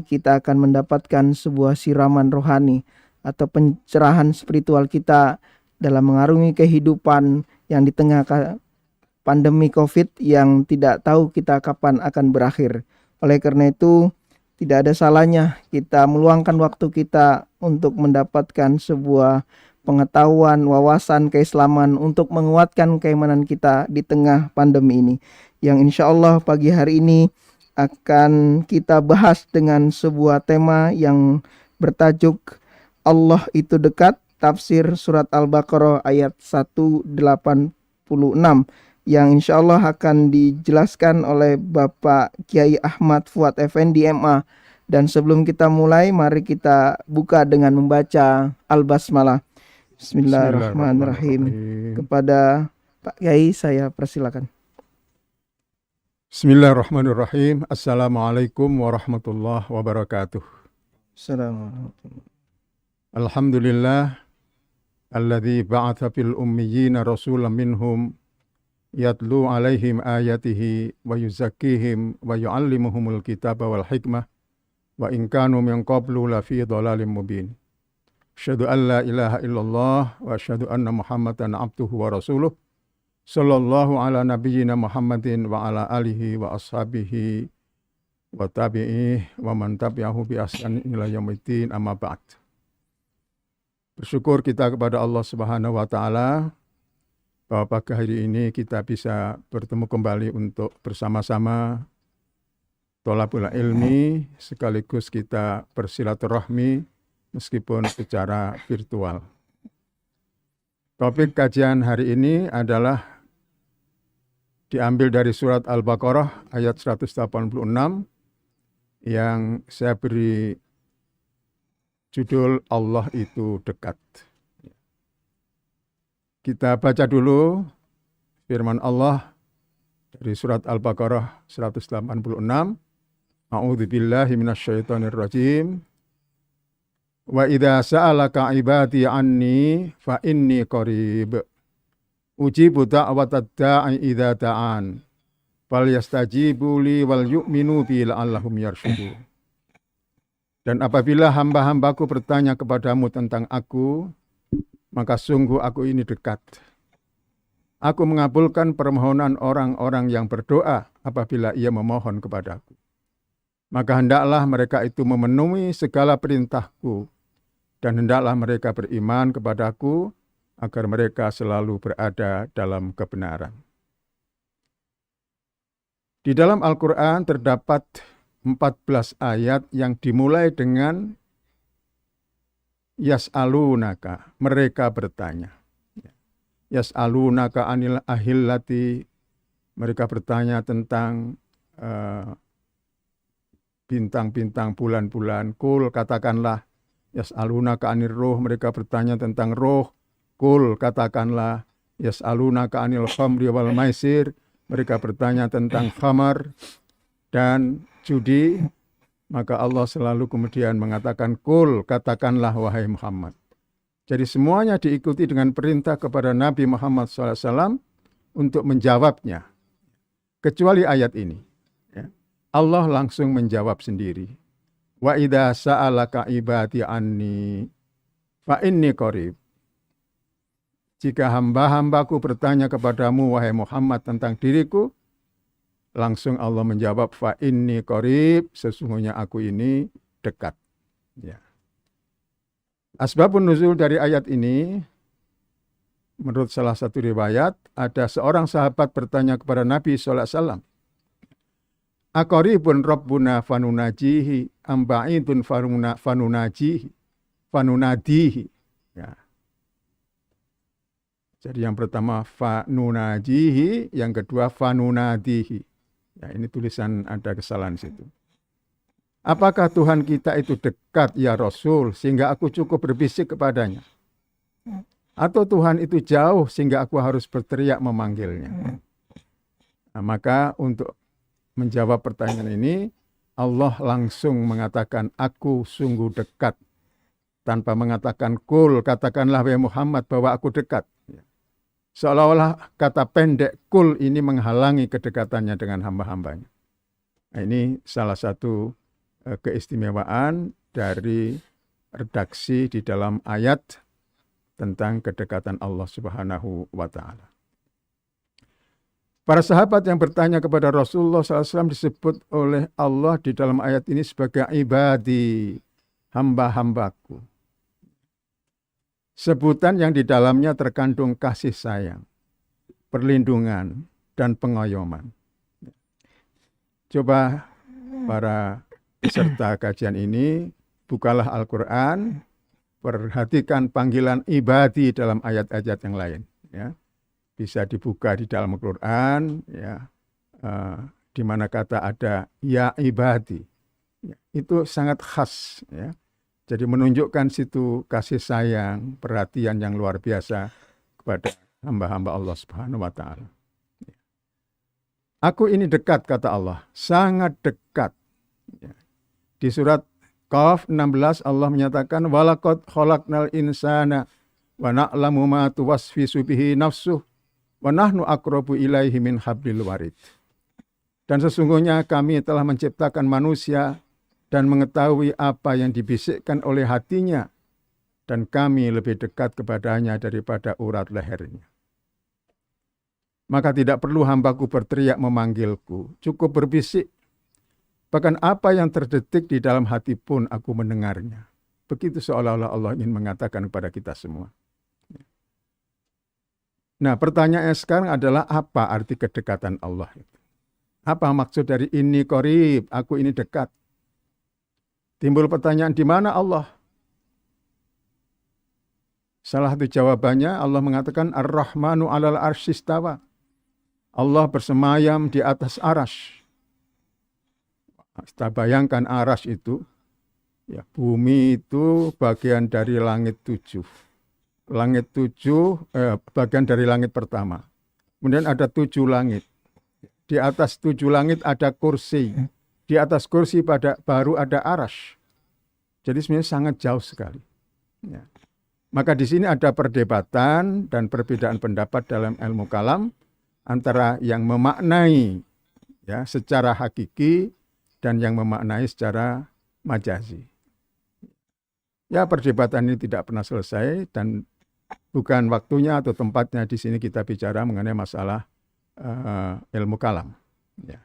kita akan mendapatkan sebuah siraman rohani atau pencerahan spiritual kita dalam mengarungi kehidupan yang di tengah pandemi COVID yang tidak tahu kita kapan akan berakhir. Oleh karena itu, tidak ada salahnya kita meluangkan waktu kita untuk mendapatkan sebuah pengetahuan, wawasan, keislaman untuk menguatkan keimanan kita di tengah pandemi ini. Yang insya Allah pagi hari ini akan kita bahas dengan sebuah tema yang bertajuk Allah itu dekat, tafsir surat Al-Baqarah ayat 186 yang insya Allah akan dijelaskan oleh Bapak Kiai Ahmad Fuad Effendi MA. Dan sebelum kita mulai, mari kita buka dengan membaca Al-Basmalah. Bismillahirrahmanirrahim. Kepada Pak Kiai saya persilakan. Bismillahirrahmanirrahim. Assalamualaikum warahmatullahi wabarakatuh. Assalamualaikum. Alhamdulillah alladzi ba'atha fil ummiyina rasulan minhum yatlu alaihim ayatihi wa yuzakkihim wa yu'allimuhumul kitaba wal hikmah wa in kanu min qablu la fi dhalalin mubin. Asyhadu an la ilaha illallah wa asyhadu anna Muhammadan abduhu wa rasuluh. Sallallahu ala nabiyyina Muhammadin wa ala alihi wa ashabihi wa tabi'ih wa man tabi'ahu bi ihsan ila yaumiddin, amma ba'd. Bersyukur kita kepada Allah Subhanahu wa taala bahwa pagi hari ini kita bisa bertemu kembali untuk bersama-sama thalabul ilmi sekaligus kita bersilaturahmi meskipun secara virtual. Topik kajian hari ini adalah diambil dari surat Al-Baqarah ayat 186 yang saya beri judul Allah itu dekat. Kita baca dulu firman Allah dari surat Al-Baqarah 186. A'udzubillahi minasyaitonirrajim. Wa idza sa'alaka ibadi anni fa inni qarib. Ujibu da'watad da'i idza da'an. Falyastajibu li wal yu'minu bi la'allahum yarshudun. Dan apabila hamba-hambaku bertanya kepadamu tentang aku, maka sungguh aku ini dekat. Aku mengabulkan permohonan orang-orang yang berdoa apabila ia memohon kepadaku. Maka hendaklah mereka itu memenuhi segala perintahku, dan hendaklah mereka beriman kepadaku, agar mereka selalu berada dalam kebenaran. Di dalam Al-Quran terdapat 14 ayat yang dimulai dengan Yas'alunaka, mereka bertanya. Yas'alunaka anil ahillati, mereka bertanya tentang bintang-bintang, bulan-bulan. Kul, katakanlah. Yas'alunaka anir ruh, mereka bertanya tentang roh. Kul, katakanlah. Yas'alunaka anil khamri wal maisir, mereka bertanya tentang khamar dan judi. Maka Allah selalu kemudian mengatakan, kul, katakanlah wahai Muhammad. Jadi semuanya diikuti dengan perintah kepada Nabi Muhammad SAW untuk menjawabnya. Kecuali ayat ini. Allah langsung menjawab sendiri. Wa idza sa'alaka ibadi anni fa inni qarib. Jika hamba-hambaku bertanya kepadamu, wahai Muhammad, tentang diriku, langsung Allah menjawab, fa inni qarib, sesungguhnya aku ini dekat. Ya. Asbabun nuzul dari ayat ini, menurut salah satu riwayat, ada seorang sahabat bertanya kepada Nabi SAW, aqaribun rabbuna fanunajihi, amba'idun fanunadihi. Ya. Jadi yang pertama fanunajihi, yang kedua fanunadihi. Ya, ini tulisan ada kesalahan situ. Apakah Tuhan kita itu dekat ya Rasul sehingga aku cukup berbisik kepadanya? Atau Tuhan itu jauh sehingga aku harus berteriak memanggilnya? Nah, maka untuk menjawab pertanyaan ini, Allah langsung mengatakan aku sungguh dekat. Tanpa mengatakan kul, katakanlah wahai Muhammad bahwa aku dekat. Seolah-olah kata pendek kul ini menghalangi kedekatannya dengan hamba-hambanya. Nah, ini salah satu keistimewaan dari redaksi di dalam ayat tentang kedekatan Allah Subhanahu wa Ta'ala. Para sahabat yang bertanya kepada Rasulullah SAW disebut oleh Allah di dalam ayat ini sebagai ibadi, hamba-hambaku. Sebutan yang di dalamnya terkandung kasih sayang, perlindungan, dan pengayoman. Coba para peserta kajian ini, bukalah Al-Quran, perhatikan panggilan ibadi dalam ayat-ayat yang lain. Ya. Bisa dibuka di dalam Al-Quran, ya, di mana kata ada ya ibadi. Ya, itu sangat khas. Ya. Jadi menunjukkan situ kasih sayang, perhatian yang luar biasa kepada hamba-hamba Allah Subhanahu wa Ta'ala. Aku ini dekat, kata Allah, sangat dekat. Ya. Di surat Qaf 16 Allah menyatakan walaqad khalaqnal insana wa na'lamu ma tuwaswisu bihi nafsuh wa nahnu aqrabu ilaihi min hablil warid. Dan sesungguhnya kami telah menciptakan manusia dan mengetahui apa yang dibisikkan oleh hatinya, dan kami lebih dekat kepadanya daripada urat lehernya. Maka tidak perlu hambaku berteriak memanggilku, cukup berbisik. Bahkan apa yang terdetik di dalam hati pun aku mendengarnya. Begitu seolah-olah Allah ingin mengatakan kepada kita semua. Nah, pertanyaannya sekarang adalah apa arti kedekatan Allah itu? Apa maksud dari ini qarib, aku ini dekat? Timbul pertanyaan, di mana Allah? Salah satu jawabannya Allah mengatakan Ar-Rahmanu 'alal arsy istawa. Allah bersemayam di atas arasy. Kita bayangkan arasy itu, ya, bumi itu bagian dari langit 7. Langit 7, bagian dari langit pertama. Kemudian ada 7 langit. Di atas 7 langit ada kursi. Di atas kursi baru ada arasy. Jadi sebenarnya sangat jauh sekali. Ya. Maka di sini ada perdebatan dan perbedaan pendapat dalam ilmu kalam antara yang memaknai, ya, secara hakiki dan yang memaknai secara majazi. Ya, perdebatan ini tidak pernah selesai dan bukan waktunya atau tempatnya di sini kita bicara mengenai masalah ilmu kalam. Ya.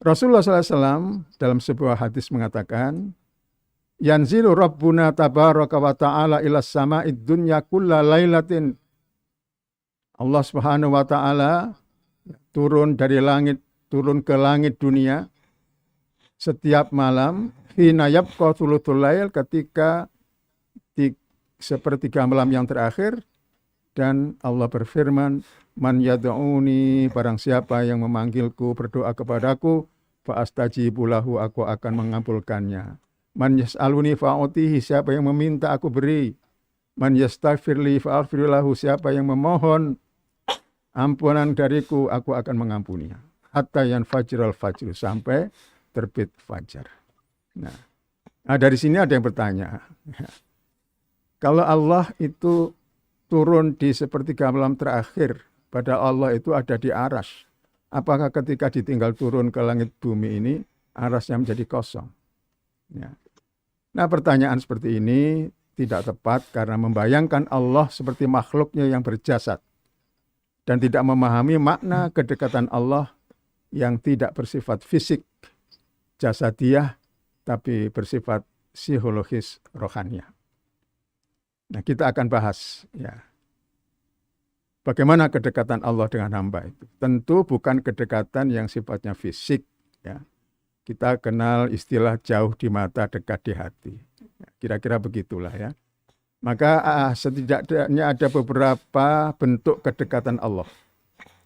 Rasulullah SAW dalam sebuah hadis mengatakan, Yanzilu Rabbuna tabaraka wa ta'ala ila sama'id dunya kulla lailatin. Allah Subhanahu wa ta'ala turun dari langit, turun ke langit dunia setiap malam, hina yabqa thuluthul lail, ketika di sepertiga malam yang terakhir, dan Allah berfirman, man yad'uni, barang siapa yang memanggilku, berdoa kepadaku, fa astajibu lahu, aku akan mengabulkannya. Man yas'aluni fa'utihi, siapa yang meminta aku beri. Man yastaghfirli fa'aghfir lahu, siapa yang memohon ampunan dariku, aku akan mengampuninya. Hatta yanfajral fajr, sampai terbit fajar. Nah, dari sini ada yang bertanya, kalau Allah itu turun di sepertiga malam terakhir, pada Allah itu ada di arasy, apakah ketika ditinggal turun ke langit bumi ini, arasnya menjadi kosong? Ya. Nah, pertanyaan seperti ini tidak tepat karena membayangkan Allah seperti makhluknya yang berjasad dan tidak memahami makna kedekatan Allah yang tidak bersifat fisik, jasadiyah, tapi bersifat psikologis, rohaniah. Nah, kita akan bahas, ya, bagaimana kedekatan Allah dengan hamba itu. Tentu bukan kedekatan yang sifatnya fisik, ya. Kita kenal istilah jauh di mata, dekat di hati. Kira-kira begitulah, ya. Maka setidaknya ada beberapa bentuk kedekatan Allah.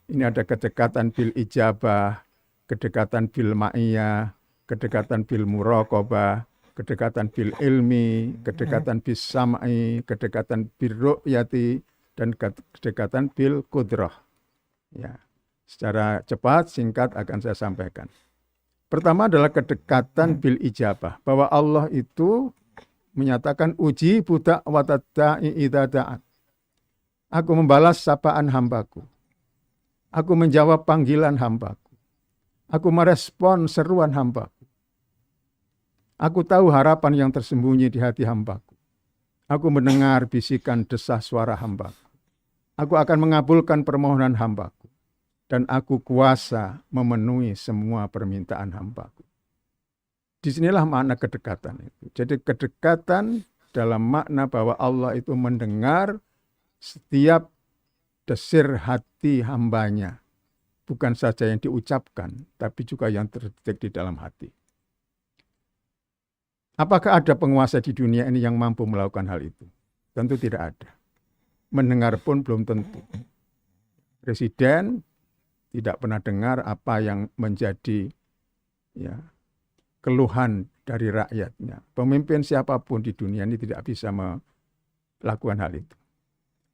Ini ada kedekatan bil ijabah, kedekatan bil ma'iyah, kedekatan bil muraqabah, kedekatan bil ilmi, kedekatan bis sam'i, kedekatan bil ru'yati, dan kedekatan bil qudrah. Ya. Secara cepat, singkat akan saya sampaikan. Pertama adalah kedekatan bil ijabah, bahwa Allah itu menyatakan uji budak watada'i idza da'at. Aku membalas sapaan hambaku. Aku menjawab panggilan hambaku. Aku merespon seruan hambaku. Aku tahu harapan yang tersembunyi di hati hambaku. Aku mendengar bisikan desah suara hambaku. Aku akan mengabulkan permohonan hambaku. Dan aku kuasa memenuhi semua permintaan hambaku. Disinilah makna kedekatan itu. Jadi kedekatan dalam makna bahwa Allah itu mendengar setiap desir hati hambanya. Bukan saja yang diucapkan, tapi juga yang terdetik di dalam hati. Apakah ada penguasa di dunia ini yang mampu melakukan hal itu? Tentu tidak ada. Mendengar pun belum tentu. Presiden tidak pernah dengar apa yang menjadi keluhan dari rakyatnya. Pemimpin siapapun di dunia ini tidak bisa melakukan hal itu.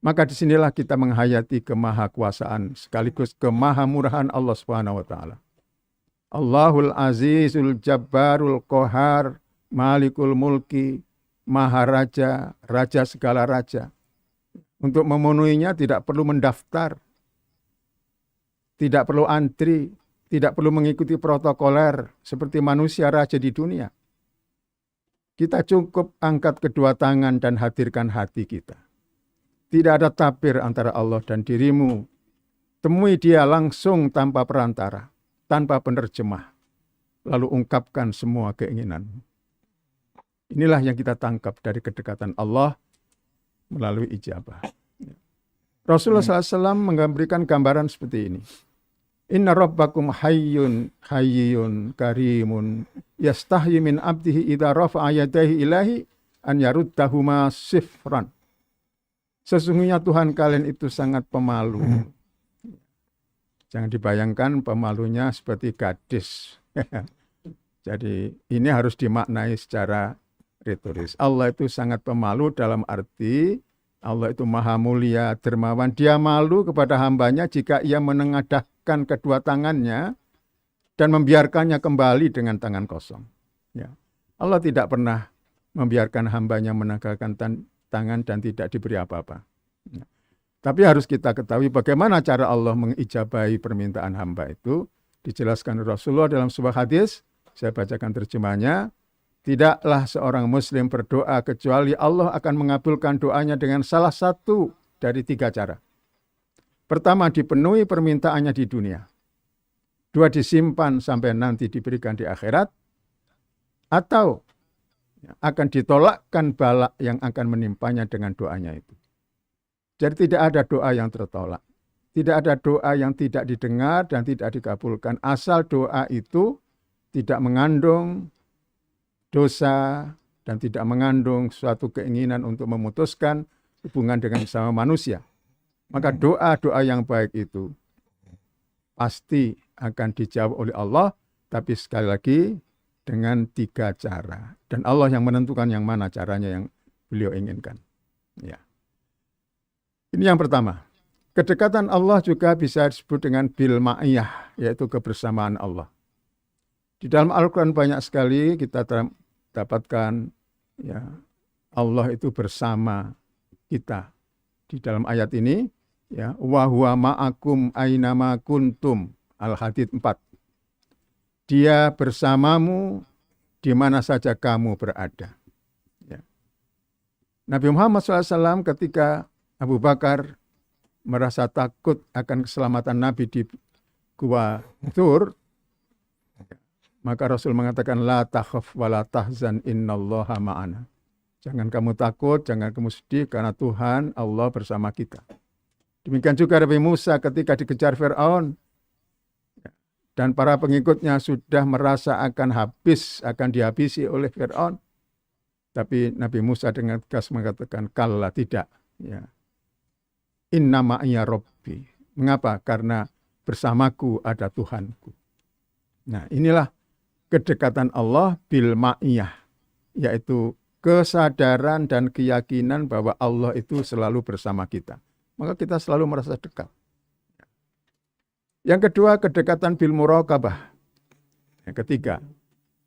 Maka disinilah kita menghayati kemahakuasaan sekaligus kemahamurahan Allah Subhanahu wa taala. Allahul Azizul Jabbarul Qahar, Malikul Mulki, Maharaja, Raja segala raja. Untuk memenuhinya tidak perlu mendaftar, tidak perlu antri, tidak perlu mengikuti protokoler seperti manusia raja di dunia. Kita cukup angkat kedua tangan dan hadirkan hati kita. Tidak ada tabir antara Allah dan dirimu. Temui dia langsung tanpa perantara, tanpa penerjemah. Lalu ungkapkan semua keinginanmu. Inilah yang kita tangkap dari kedekatan Allah melalui ijabah. Rasulullah SAW memberikan gambaran seperti ini. Inna rabbakum hayyun hayyun karimun yastahyi min abdihi idza rafa'a yadayhi ilahi an yaruddahuma sifran. Sesungguhnya Tuhan kalian itu sangat pemalu. Jangan dibayangkan pemalunya seperti gadis. Jadi ini harus dimaknai secara retoris. Allah itu sangat pemalu dalam arti Allah itu maha mulia, dermawan. Dia malu kepada hambanya jika ia menengadahkan kedua tangannya dan membiarkannya kembali dengan tangan kosong. Ya. Allah tidak pernah membiarkan hambanya menegakkan tangan dan tidak diberi apa-apa. Ya. Tapi harus kita ketahui bagaimana cara Allah mengijabahi permintaan hamba itu. Dijelaskan Rasulullah dalam sebuah hadis, saya bacakan terjemahnya. Tidaklah seorang muslim berdoa kecuali Allah akan mengabulkan doanya dengan salah satu dari 3 cara. Pertama, dipenuhi permintaannya di dunia. 2, disimpan sampai nanti diberikan di akhirat. Atau akan ditolakkan bala yang akan menimpanya dengan doanya itu. Jadi tidak ada doa yang tertolak. Tidak ada doa yang tidak didengar dan tidak dikabulkan. Asal doa itu tidak mengandung dosa dan tidak mengandung suatu keinginan untuk memutuskan hubungan dengan sama manusia. Maka doa-doa yang baik itu pasti akan dijawab oleh Allah, tapi sekali lagi dengan 3 cara. Dan Allah yang menentukan yang mana caranya yang beliau inginkan. Ya. Ini yang pertama. Kedekatan Allah juga bisa disebut dengan bil ma'iyah, yaitu kebersamaan Allah. Di dalam Al-Quran banyak sekali kita dapatkan ya, Allah itu bersama kita. Di dalam ayat ini, ya, wa huwa ma'akum ainama kuntum, Al-Hadid 4. Dia bersamamu di mana saja kamu berada. Ya. Nabi Muhammad SAW ketika Abu Bakar merasa takut akan keselamatan Nabi di Gua Thur, maka Rasul mengatakan, la takhaf wa la tahzan innallaha ma'ana. Jangan kamu takut, jangan kamu sedih, karena Tuhan Allah bersama kita. Demikian juga Nabi Musa ketika dikejar Fir'aun, dan para pengikutnya sudah merasa akan dihabisi oleh Fir'aun. Tapi Nabi Musa dengan tegas mengatakan, kalla tidak. Ya. Inna ma'iya Rabbi. Mengapa? Karena bersamaku ada Tuhanku. Nah, inilah kedekatan Allah bil ma'iyah, yaitu kesadaran dan keyakinan bahwa Allah itu selalu bersama kita. Maka kita selalu merasa dekat. Yang kedua, kedekatan bil muraqabah. Yang ketiga,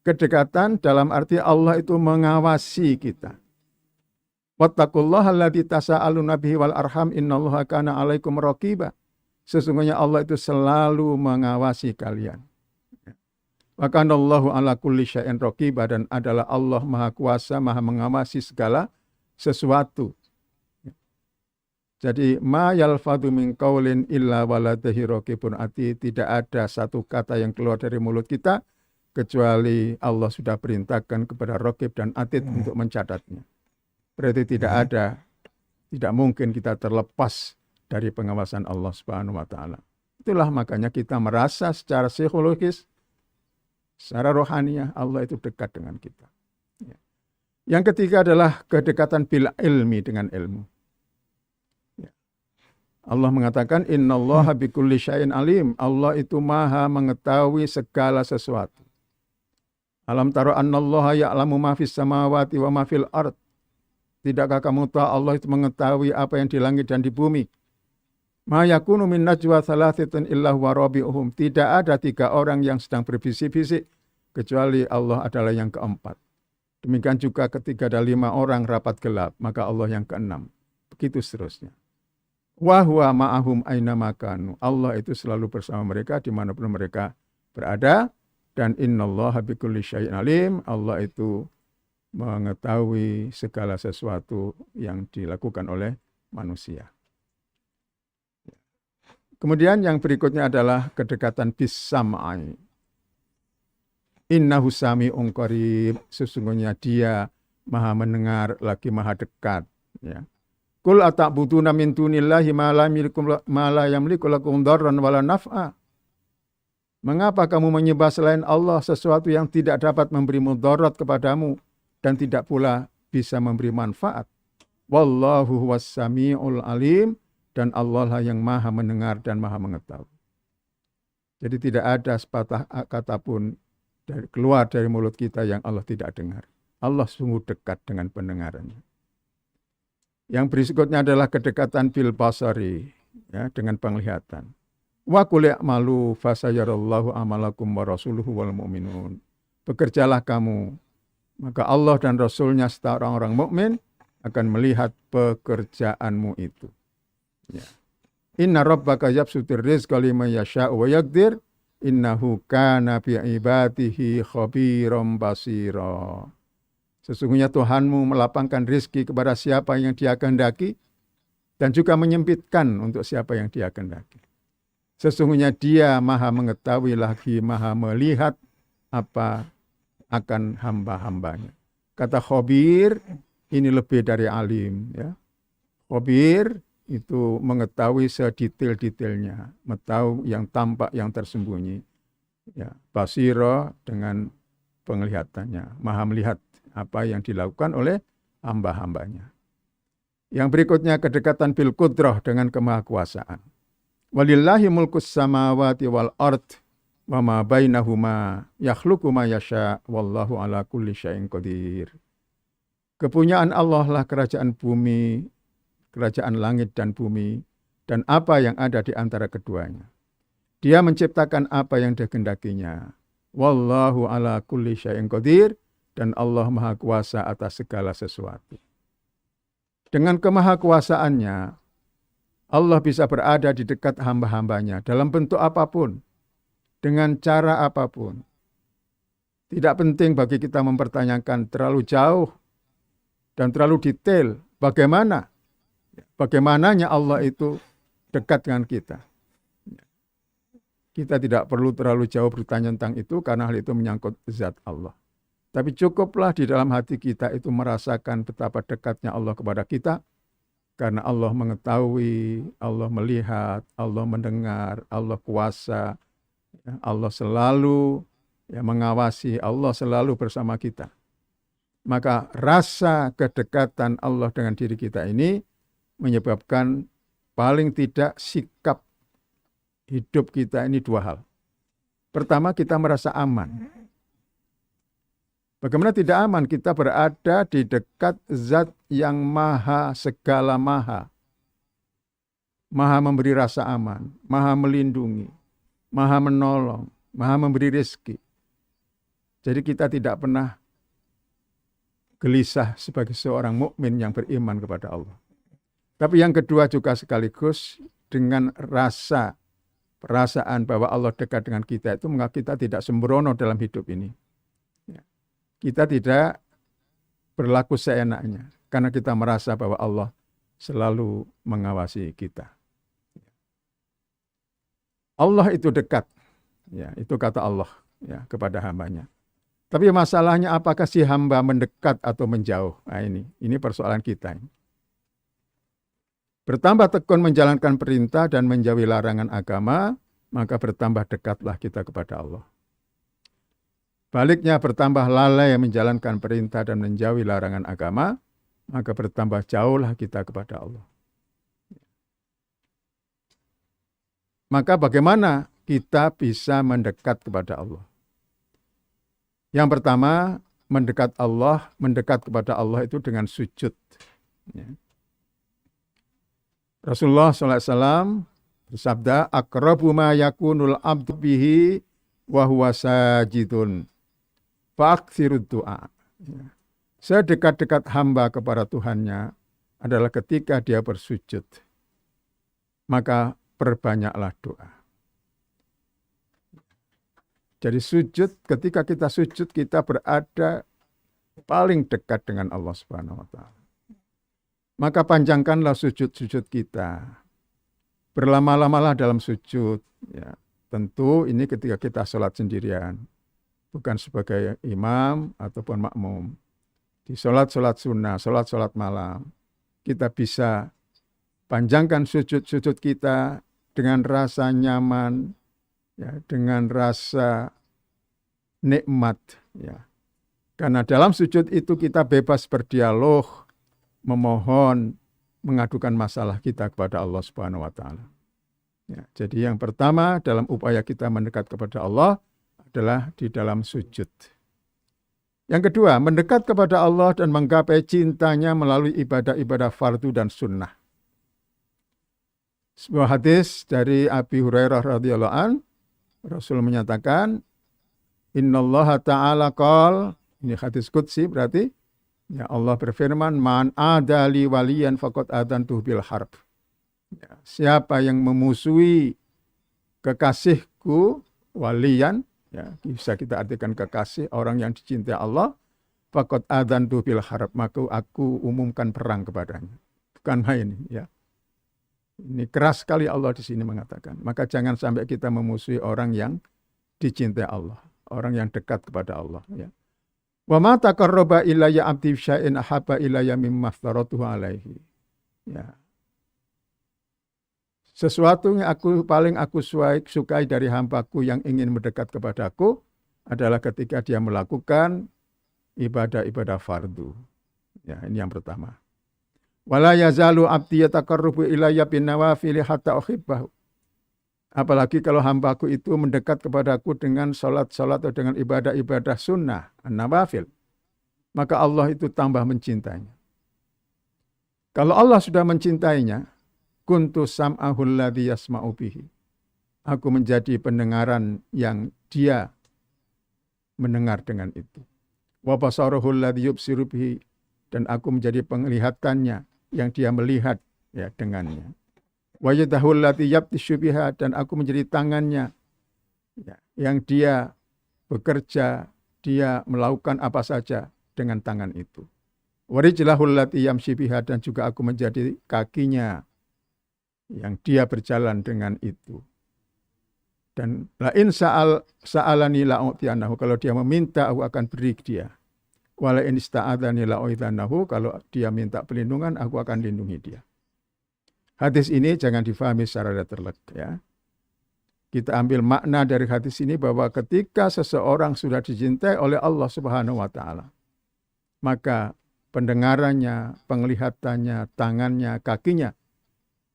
kedekatan dalam arti Allah itu mengawasi kita. Wattaqullaha alladzi tasaaluna bihi wal arham innallaha kana 'alaikum raqiba. Sesungguhnya Allah itu selalu mengawasi kalian. Wa kanallahu ala kulli syai'in raqiba, dan adalah Allah maha kuasa, maha mengawasi segala sesuatu. Jadi ma yalfadhu min qaulin illa waladaihi raqibun atid, tidak ada satu kata yang keluar dari mulut kita kecuali Allah sudah perintahkan kepada Raqib dan Atid untuk mencatatnya. Berarti tidak mungkin kita terlepas dari pengawasan Allah Subhanahu wa taala. Itulah makanya kita merasa secara psikologis, secara rohaniah Allah itu dekat dengan kita. Yang ketiga adalah kedekatan bil ilmi, dengan ilmu. Allah mengatakan innallaha bikulli syai'in alim. Allah itu maha mengetahui segala sesuatu. Alam tara annallaha ya'lamu ma fis samawati wa ma fil ard. Tidakkah kamu tahu Allah itu mengetahui apa yang di langit dan di bumi? Ma yakunu min najwa thalathatin illa huwa rabi'uhum. Tidak ada 3 orang yang sedang berbisik-bisik kecuali Allah adalah yang keempat. Demikian juga ketika ada 5 orang rapat gelap, maka Allah yang keenam. Begitu seterusnya. Wa huwa ma'ahum aina makanu. Allah itu selalu bersama mereka dimanapun mereka berada. Dan innallaha bikulli syai'in alim. Allah itu mengetahui segala sesuatu yang dilakukan oleh manusia. Kemudian yang berikutnya adalah kedekatan bis-sam'i. Innahu sami'un qarib. Sesungguhnya dia maha mendengar lagi maha dekat. Ya. Qul ata'buduna min dunillahi ma la yamliku lakum dharran wala naf'a. Mengapa kamu menyembah selain Allah sesuatu yang tidak dapat memberi mudarat kepadamu dan tidak pula bisa memberi manfaat? Wallahu huwas sami'ul alim, dan Allah lah yang maha mendengar dan maha mengetahui. Jadi tidak ada sepatah kata pun keluar dari mulut kita yang Allah tidak dengar. Allah sungguh dekat dengan pendengarannya. Yang berikutnya adalah kedekatan bil basari, ya, dengan penglihatan. Wa qul i'malu fasayarallahu amalakum wa rasuluhu wal mu'minun. Bekerjalah kamu, maka Allah dan Rasulnya serta orang-orang mukmin akan melihat pekerjaanmu itu. Ya. Inna rabbaka yabsutir rizqa liman yasha'u wa yaqdir, innahu kana bi ibadihi khabiran basira. Sesungguhnya Tuhanmu melapangkan rizki kepada siapa yang Dia kehendaki dan juga menyempitkan untuk siapa yang Dia kehendaki. Sesungguhnya Dia maha mengetahui lagi maha melihat apa akan hamba-hambanya. Kata khabir ini lebih dari alim. Ya. Khabir itu mengetahui sedetail-detailnya, mengetahui yang tampak, yang tersembunyi. Ya. Basira dengan penglihatannya, maha melihat apa yang dilakukan oleh hamba-hambanya. Yang berikutnya kedekatan bil qudrah, dengan kemahakuasaan. Walillahi mulkus samawati wal ard wa ma bainahuma yakhluqu ma yasha wallahu ala kulli syai'in qadir. Kepunyaan Allah lah kerajaan bumi, kerajaan langit dan bumi, dan apa yang ada di antara keduanya. Dia menciptakan apa yang dikehendakinya. Wallahu ala kulli syai'in qadir, dan Allah maha kuasa atas segala sesuatu. Dengan kemahakuasaannya, Allah bisa berada di dekat hamba-hambanya dalam bentuk apapun, dengan cara apapun. Tidak penting bagi kita mempertanyakan terlalu jauh dan terlalu detail bagaimananya Allah itu dekat dengan kita. Kita tidak perlu terlalu jauh bertanya tentang itu karena hal itu menyangkut zat Allah. Tapi cukuplah di dalam hati kita itu merasakan betapa dekatnya Allah kepada kita. Karena Allah mengetahui, Allah melihat, Allah mendengar, Allah kuasa. Allah selalu mengawasi, Allah selalu bersama kita. Maka rasa kedekatan Allah dengan diri kita ini menyebabkan paling tidak sikap hidup kita ini 2 hal. Pertama, kita merasa aman. Bagaimana tidak aman? Kita berada di dekat zat yang maha segala maha. Maha memberi rasa aman, maha melindungi, maha menolong, maha memberi rezeki. Jadi kita tidak pernah gelisah sebagai seorang mukmin yang beriman kepada Allah. Tapi yang kedua juga sekaligus dengan rasa perasaan bahwa Allah dekat dengan kita itu, maka kita tidak sembrono dalam hidup ini. Kita tidak berlaku seenaknya karena kita merasa bahwa Allah selalu mengawasi kita. Allah itu dekat, ya, itu kata Allah ya kepada hambanya. Tapi masalahnya apakah si hamba mendekat atau menjauh? Nah, ini persoalan kita. Bertambah tekun menjalankan perintah dan menjauhi larangan agama, maka bertambah dekatlah kita kepada Allah. Baliknya bertambah lalai menjalankan perintah dan menjauhi larangan agama, maka bertambah jauhlah kita kepada Allah. Maka bagaimana kita bisa mendekat kepada Allah? Yang pertama, mendekat kepada Allah itu dengan sujud. Ya. Rasulullah SAW bersabda, "Aqrabu ma yakunul abdu bihi wa huwa sajidun, fa'aktsirud du'a." Ya. Sedekat-dekat hamba kepada Tuhannya adalah ketika dia bersujud. Maka perbanyaklah doa. Jadi sujud, ketika kita sujud, kita berada paling dekat dengan Allah Subhanahu wa Ta'ala. Maka panjangkanlah sujud-sujud kita. Berlama-lamalah dalam sujud. Ya, tentu ini ketika kita sholat sendirian, bukan sebagai imam ataupun makmum. Di sholat-sholat sunnah, sholat-sholat malam, kita bisa panjangkan sujud-sujud kita dengan rasa nyaman, ya, dengan rasa nikmat. Ya. Karena dalam sujud itu kita bebas berdialog, memohon, mengadukan masalah kita kepada Allah Subhanahu wa Ta'ala. Ya, jadi yang pertama dalam upaya kita mendekat kepada Allah adalah di dalam sujud. Yang kedua, mendekat kepada Allah dan menggapai cintanya melalui ibadah-ibadah fardu dan sunnah. Sebuah hadis dari Abi Hurairah radhiyallahu an, Rasul menyatakan, Innallaha ta'ala qol, ini hadis qudsi berarti, ya Allah berfirman, man adali waliyan faqad adantuhu bil harb. Ya, siapa yang memusuhi kekasihku, waliyan, ya, bisa kita artikan kekasih, orang yang dicintai Allah, faqad adantuhu bil harb, maka aku umumkan perang kepadanya. Bukan main, ya. Ini keras sekali Allah di sini mengatakan. Maka jangan sampai kita memusuhi orang yang dicintai Allah, orang yang dekat kepada Allah. Ya. Wa ma taqarraba ilayya abdi syai'in ahabba ilayya mimma aftaratuhu alaihi. Ya. Sesuatu yang paling aku sukai dari hambaku yang ingin mendekat kepadaku adalah ketika dia melakukan ibadah-ibadah fardu. Ya, ini yang pertama. Wala yazalu abdi yataqarrabu ilayya bin nawafil hatta uhibbahu. Apalagi kalau hambaku itu mendekat kepadaku dengan salat-salat atau dengan ibadah-ibadah sunnah, an-nawafil, maka Allah itu tambah mencintainya. Kalau Allah sudah mencintainya, kuntu sam'ahul ladzi yasma'u bihi. Aku menjadi pendengaran yang dia mendengar dengan itu. Wa basaruhul ladzi yubsiru bihi, dan aku menjadi penglihatannya yang dia melihat ya dengannya. Wa yadahul lati yabtishu biha, dan aku menjadi tangannya ya, yang dia bekerja, dia melakukan apa saja dengan tangan itu. Wa rijlahul lati yamshi biha, dan juga aku menjadi kakinya yang dia berjalan dengan itu. Dan la in sa'alani la'u'tiyanahu, kalau dia meminta aku akan beri dia. Wala in ista'adzani la'u'idhanahu, kalau dia minta perlindungan aku akan lindungi dia. Hadis ini jangan difahami secara letterlek ya. Kita ambil makna dari hadis ini bahwa ketika seseorang sudah dicintai oleh Allah Subhanahu wa Ta'ala, maka pendengarannya, penglihatannya, tangannya, kakinya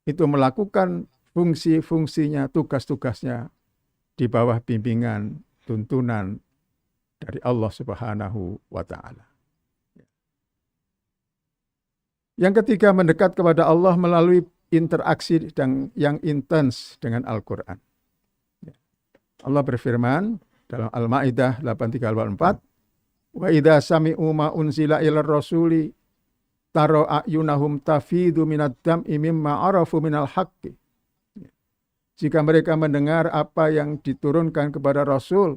itu melakukan fungsi-fungsinya, tugas-tugasnya di bawah bimbingan, tuntunan dari Allah Subhanahu wa Ta'ala. Yang ketiga, mendekat kepada Allah melalui interaksi yang intens dengan Al-Quran. Allah berfirman dalam Al-Ma'idah 83-84, wa idza sami'u ma unzila ilar rasuli taro a'yunahum tafidu minad dam'i mimma arafu minal haqqi. Jika mereka mendengar apa yang diturunkan kepada Rasul,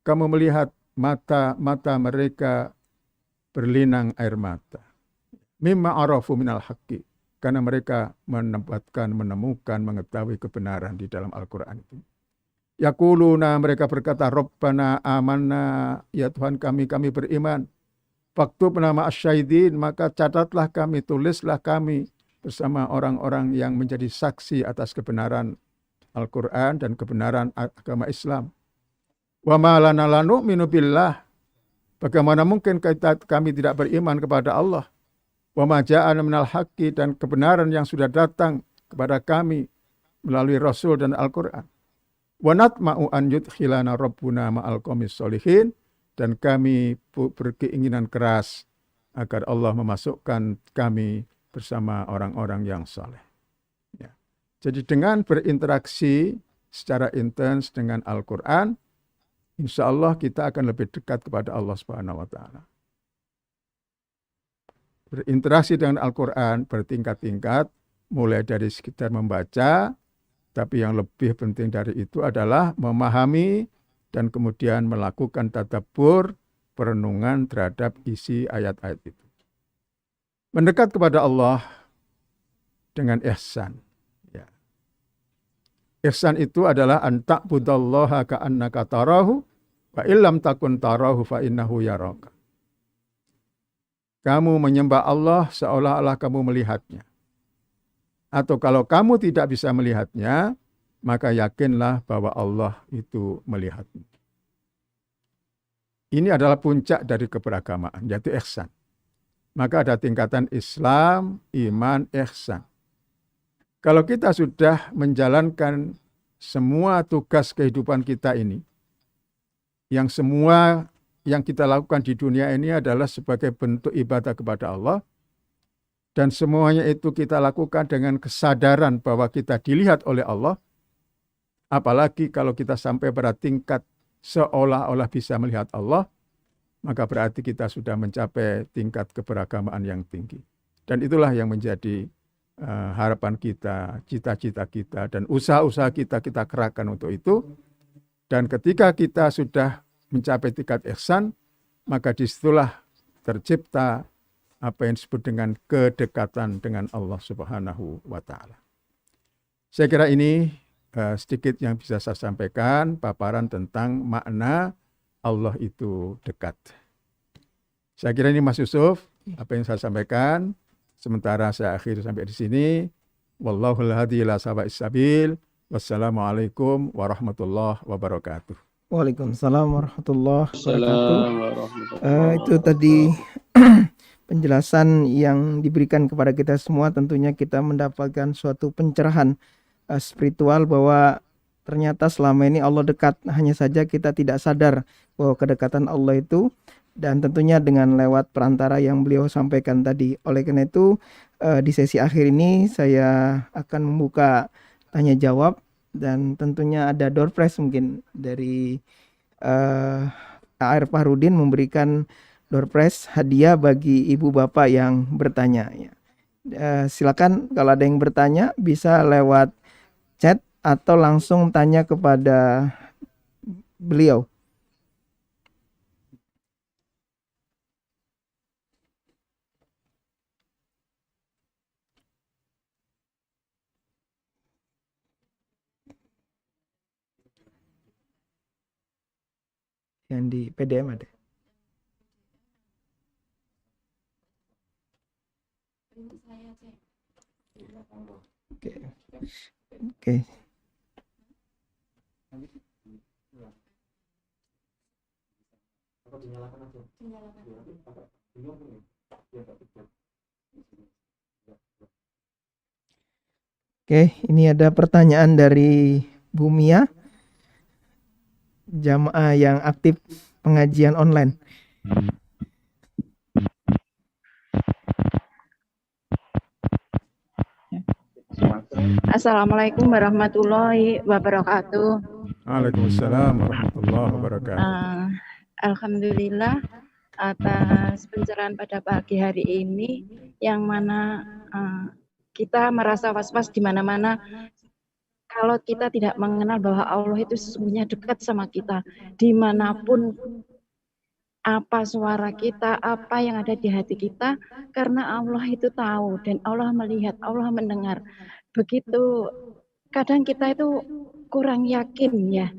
kamu melihat mata-mata mereka berlinang air mata. Mimma arafu minal haqqi. Karena mereka menemukan, mengetahui kebenaran di dalam Al-Quran itu. Yaquluna, mereka berkata, Rabbana amanna, ya Tuhan kami beriman. Faktubna ma'asyahidin, maka catatlah kami, tulislah kami bersama orang-orang yang menjadi saksi atas kebenaran Al-Quran dan kebenaran agama Islam. Wa ma lana la nu'minu billah. Bagaimana mungkin kami tidak beriman kepada Allah? Wa ma ja'ana minal haqqi, dan kebenaran yang sudah datang kepada kami melalui Rasul dan Al-Quran. Wa natma'u an yudkhilana rabbuna ma'al qaumis sholihin, dan kami berkeinginan keras agar Allah memasukkan kami bersama orang-orang yang saleh. Ya. Jadi dengan berinteraksi secara intens dengan Al-Quran, insya Allah kita akan lebih dekat kepada Allah Subhanahu wa Ta'ala. Berinteraksi dengan Al-Quran bertingkat-tingkat, mulai dari sekitar membaca, tapi yang lebih penting dari itu adalah memahami dan kemudian melakukan tadabbur, perenungan terhadap isi ayat-ayat itu. Mendekat kepada Allah dengan ihsan. Ya. Ihsan itu adalah an ta'budallaha ka'annaka tarahu, fa illam takun tarahu fa innahu yaraka. Kamu menyembah Allah seolah-olah kamu melihatnya. Atau kalau kamu tidak bisa melihatnya, maka yakinlah bahwa Allah itu melihatmu. Ini adalah puncak dari keberagamaan, yaitu ihsan. Maka ada tingkatan Islam, iman, ihsan. Kalau kita sudah menjalankan semua tugas kehidupan kita ini, yang semua yang kita lakukan di dunia ini adalah sebagai bentuk ibadah kepada Allah, dan semuanya itu kita lakukan dengan kesadaran bahwa kita dilihat oleh Allah, apalagi kalau kita sampai pada tingkat seolah-olah bisa melihat Allah, maka berarti kita sudah mencapai tingkat keberagamaan yang tinggi. Dan itulah yang menjadi harapan kita, cita-cita kita, dan usaha-usaha kita kerahkan untuk itu. Dan ketika kita sudah mencapai tingkat ihsan, maka disitulah tercipta apa yang disebut dengan kedekatan dengan Allah Subhanahu wa Ta'ala. Saya kira ini sedikit yang bisa saya sampaikan, paparan tentang makna Allah itu dekat. Saya kira ini Mas Yusuf, apa yang saya sampaikan. Sementara saya akhiri sampai di sini. Wallahul hadi ila sawa'is sabil. Wassalamualaikum warahmatullahi wabarakatuh. Waalaikumsalam warahmatullahi wabarakatuh. Itu tadi penjelasan yang diberikan kepada kita semua. Tentunya kita mendapatkan suatu pencerahan spiritual bahwa ternyata selama ini Allah dekat, hanya saja kita tidak sadar bahwa kedekatan Allah itu, dan tentunya dengan lewat perantara yang beliau sampaikan tadi. Oleh karena itu di sesi akhir ini saya akan membuka tanya jawab, dan tentunya ada door prize mungkin dari AR Fahrudin memberikan door prize hadiah bagi ibu bapak yang bertanya. Silakan kalau ada yang bertanya bisa lewat chat atau langsung tanya kepada beliau. Yang di PDM ada. Oke. Oke. Oke, ini ada pertanyaan dari Bu Mia, jamaah yang aktif pengajian online. Assalamualaikum warahmatullahi wabarakatuh. Waalaikumsalam warahmatullahi wabarakatuh. Alhamdulillah atas pencerahan pada pagi hari ini, yang mana kita merasa was-was di mana-mana kalau kita tidak mengenal bahwa Allah itu sesungguhnya dekat sama kita, dimanapun apa suara kita, apa yang ada di hati kita, karena Allah itu tahu dan Allah melihat, Allah mendengar. Begitu kadang kita itu kurang yakin ya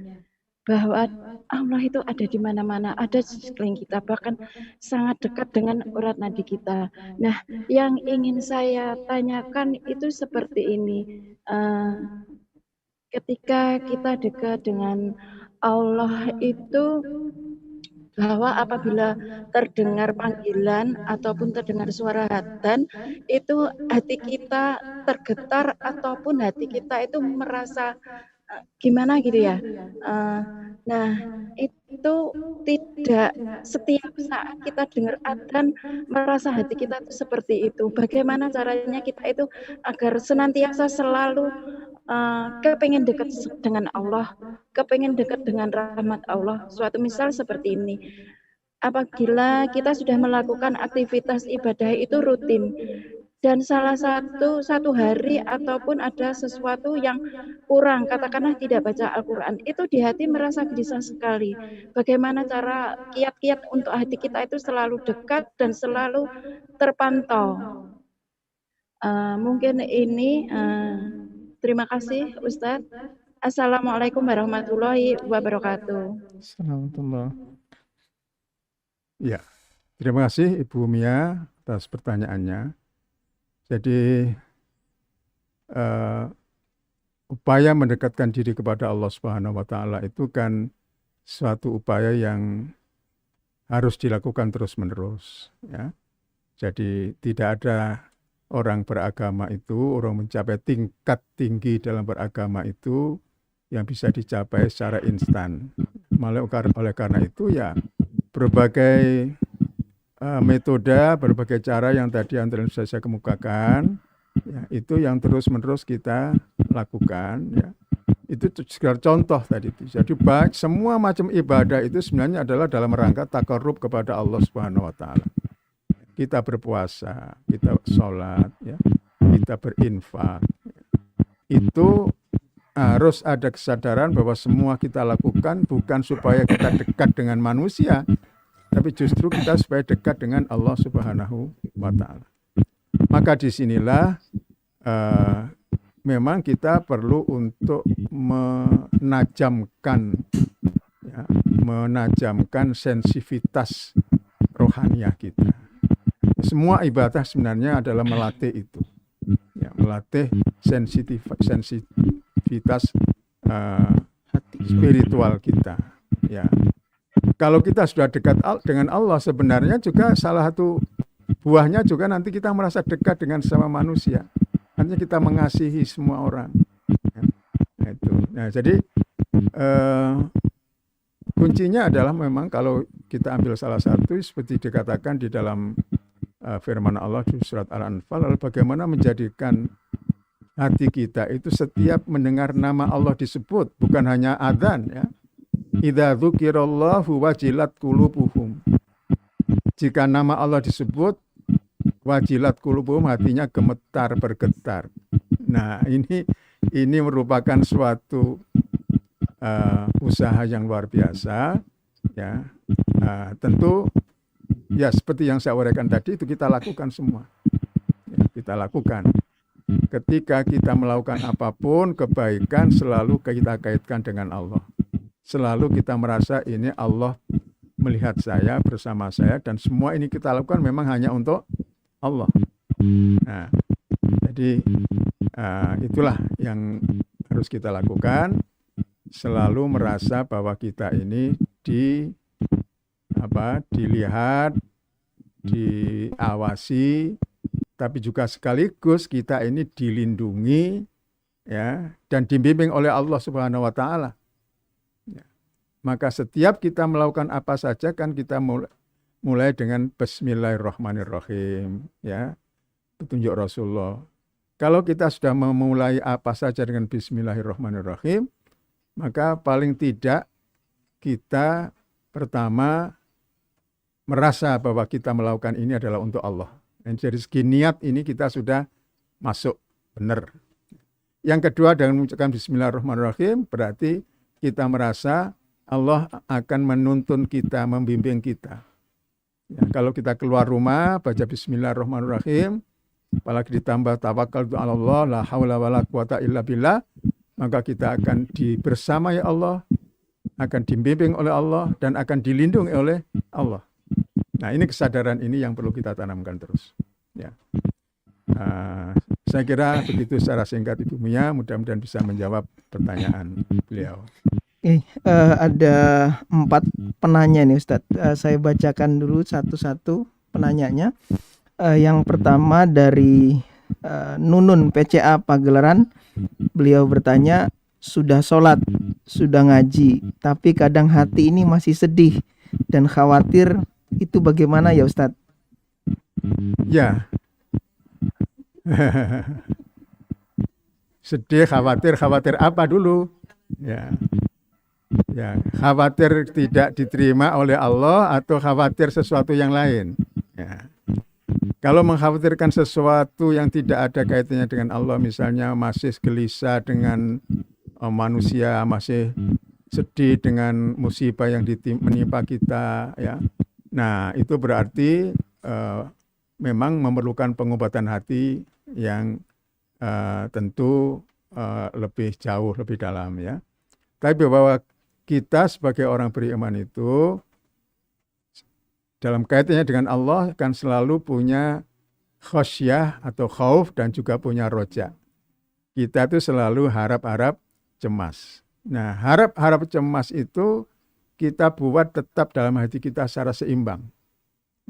bahwa Allah itu ada di mana-mana, ada di sekeliling kita, bahkan sangat dekat dengan urat nadi kita. Nah, yang ingin saya tanyakan itu seperti ini. Ketika kita dekat dengan Allah itu, bahwa apabila terdengar panggilan ataupun terdengar suara adzan, itu hati kita tergetar ataupun hati kita itu merasa gimana gitu ya. Nah, itu tidak setiap saat kita dengar adzan merasa hati kita itu seperti itu. Bagaimana caranya kita itu agar senantiasa selalu kepengen dekat dengan Allah, kepengen dekat dengan rahmat Allah. Suatu misal seperti ini. Apabila kita sudah melakukan aktivitas ibadah itu rutin, dan salah satu hari ataupun ada sesuatu yang kurang, katakanlah tidak baca Al-Quran, itu di hati merasa gelisah sekali. Bagaimana cara kiat-kiat untuk hati kita itu selalu dekat dan selalu terpantau. Mungkin ini, terima kasih Ustadz. Assalamualaikum warahmatullahi wabarakatuh. Assalamualaikum. Ya, terima kasih Ibu Mia atas pertanyaannya. Jadi upaya mendekatkan diri kepada Allah Subhanahu wa Ta'ala itu kan suatu upaya yang harus dilakukan terus-menerus, ya. Jadi tidak ada orang beragama itu, orang mencapai tingkat tinggi dalam beragama itu yang bisa dicapai secara instan. Oleh karena itu ya berbagai metode, berbagai cara yang tadi antara saya kemukakan, ya, itu yang terus-menerus kita lakukan, ya. Itu sekedar contoh tadi itu. Jadi semua macam ibadah itu sebenarnya adalah dalam rangka taqarrub kepada Allah Subhanahu wa Ta'ala. Kita berpuasa, kita sholat, ya, kita berinfak. Itu harus ada kesadaran bahwa semua kita lakukan bukan supaya kita dekat dengan manusia, tapi justru kita supaya dekat dengan Allah Subhanahu wa Ta'ala. Maka disinilah memang kita perlu untuk menajamkan sensitivitas rohaniah kita. Semua ibadah sebenarnya adalah melatih itu, ya, melatih sensitivitas spiritual kita, ya. Kalau kita sudah dekat dengan Allah, sebenarnya juga salah satu buahnya juga nanti kita merasa dekat dengan sama manusia. Artinya kita mengasihi semua orang. Nah, itu. Nah, jadi kuncinya adalah memang kalau kita ambil salah satu seperti dikatakan di dalam firman Allah di surat Al-Anfal, bagaimana menjadikan hati kita itu setiap mendengar nama Allah disebut, bukan hanya adzan, ya. Idza dzukirallahu wajilat qulubuhum. Jika nama Allah disebut, wajilat qulubuhum, hatinya gemetar, bergetar. Nah, ini merupakan suatu usaha yang luar biasa, ya. Tentu ya seperti yang saya uraikan tadi itu kita lakukan semua. Ya, kita lakukan. Ketika kita melakukan apapun kebaikan selalu kita kaitkan dengan Allah. Selalu kita merasa ini Allah melihat saya, bersama saya, dan semua ini kita lakukan memang hanya untuk Allah. Nah, jadi itulah yang harus kita lakukan. Selalu merasa bahwa kita ini dilihat, diawasi, tapi juga sekaligus kita ini dilindungi, ya, dan dibimbing oleh Allah Subhanahu wa Ta'ala. Ya. Maka setiap kita melakukan apa saja kan kita mulai dengan Bismillahirrahmanirrahim, ya, petunjuk Rasulullah. Kalau kita sudah memulai apa saja dengan Bismillahirrahmanirrahim, maka paling tidak kita pertama merasa bahwa kita melakukan ini adalah untuk Allah. Dan dari segi niat ini kita sudah masuk benar. Yang kedua, dengan mengucapkan Bismillahirrahmanirrahim, berarti kita merasa Allah akan menuntun kita, membimbing kita. Ya, kalau kita keluar rumah, baca Bismillahirrahmanirrahim, apalagi ditambah tawakkaltu 'ala Allah, la haula wala quwata illa billah, maka kita akan bersamai Allah, akan dibimbing oleh Allah, dan akan dilindungi oleh Allah. Nah, ini kesadaran ini yang perlu kita tanamkan terus. Ya. Saya kira begitu secara singkat Ibu Mia, mudah-mudahan bisa menjawab pertanyaan beliau. Oke, ada 4 penanya nih Ustadz. Saya bacakan dulu satu-satu penanyanya. Yang pertama dari Nunun PCA Pagelaran. Beliau bertanya, sudah sholat, sudah ngaji, tapi kadang hati ini masih sedih dan khawatir. Itu bagaimana ya Ustadz? Ya. Sedih, khawatir apa dulu? Ya. Ya, khawatir tidak diterima oleh Allah atau khawatir sesuatu yang lain. Ya. Kalau mengkhawatirkan sesuatu yang tidak ada kaitannya dengan Allah, misalnya masih gelisah dengan manusia, masih sedih dengan musibah yang menimpa kita, ya. Nah, itu berarti memang memerlukan pengobatan hati yang tentu lebih jauh, lebih dalam, ya. Tapi bahwa kita sebagai orang beriman itu dalam kaitannya dengan Allah kan selalu punya khosyah atau khauf dan juga punya roja. Kita itu selalu harap-harap cemas. Nah, harap-harap cemas itu kita buat tetap dalam hati kita secara seimbang.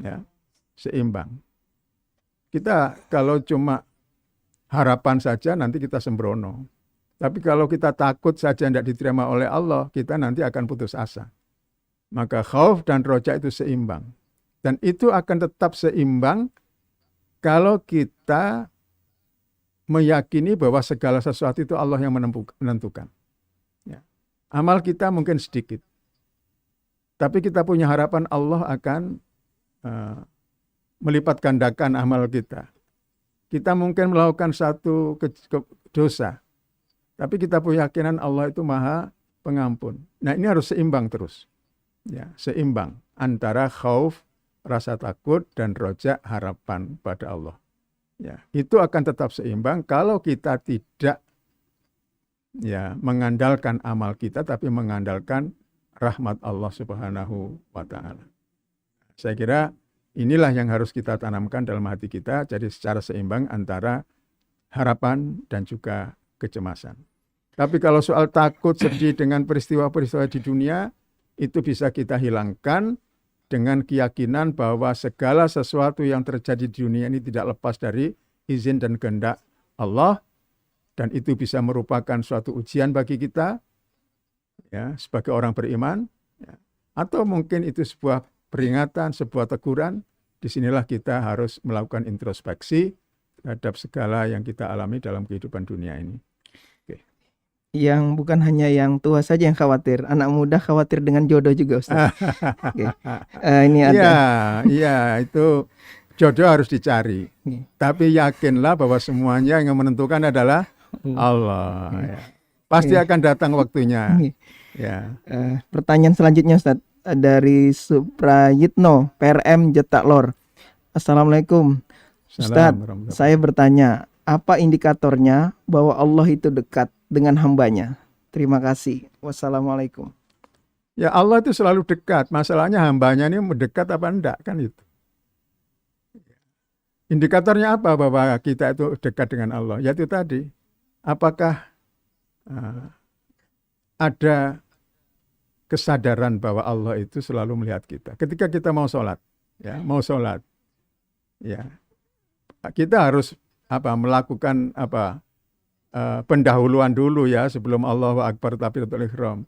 Ya, seimbang. Kita kalau cuma harapan saja nanti kita sembrono. Tapi kalau kita takut saja tidak diterima oleh Allah, kita nanti akan putus asa. Maka khauf dan roja itu seimbang. Dan itu akan tetap seimbang kalau kita meyakini bahwa segala sesuatu itu Allah yang menentukan. Ya. Amal kita mungkin sedikit. Tapi kita punya harapan Allah akan melipat gandakan amal kita. Kita mungkin melakukan satu dosa. Tapi kita punya keyakinan Allah itu Maha Pengampun. Nah, ini harus seimbang terus. Ya, seimbang antara khauf, rasa takut, dan roja, harapan pada Allah. Ya, itu akan tetap seimbang kalau kita tidak mengandalkan amal kita, tapi mengandalkan rahmat Allah Subhanahu wa Ta'ala. Saya kira inilah yang harus kita tanamkan dalam hati kita, jadi secara seimbang antara harapan dan juga kecemasan. Tapi kalau soal takut, sedih dengan peristiwa-peristiwa di dunia, itu bisa kita hilangkan dengan keyakinan bahwa segala sesuatu yang terjadi di dunia ini tidak lepas dari izin dan kehendak Allah, dan itu bisa merupakan suatu ujian bagi kita, ya, sebagai orang beriman, ya. Atau mungkin itu sebuah peringatan, sebuah teguran. Disinilah kita harus melakukan introspeksi terhadap segala yang kita alami dalam kehidupan dunia ini. Yang bukan hanya yang tua saja yang khawatir, anak muda khawatir dengan jodoh juga Ustaz. Ini ada. Iya, itu jodoh harus dicari. Tapi yakinlah bahwa semuanya yang menentukan adalah Allah. Ya. Pasti akan datang waktunya. Ya. Pertanyaan selanjutnya Ustaz dari Suprayitno PRM Jetaklor. Assalamualaikum. Ustaz, saya bertanya, apa indikatornya bahwa Allah itu dekat dengan hambanya? Terima kasih. Wassalamualaikum. Ya, Allah itu selalu dekat. Masalahnya hambanya ini mendekat apa enggak, kan itu. Indikatornya apa bahwa kita itu dekat dengan Allah? Yaitu tadi, apakah ada kesadaran bahwa Allah itu selalu melihat kita. Ketika kita mau sholat, ya, kita harus melakukan pendahuluan dulu ya sebelum Allahu Akbar takbiratul ihram.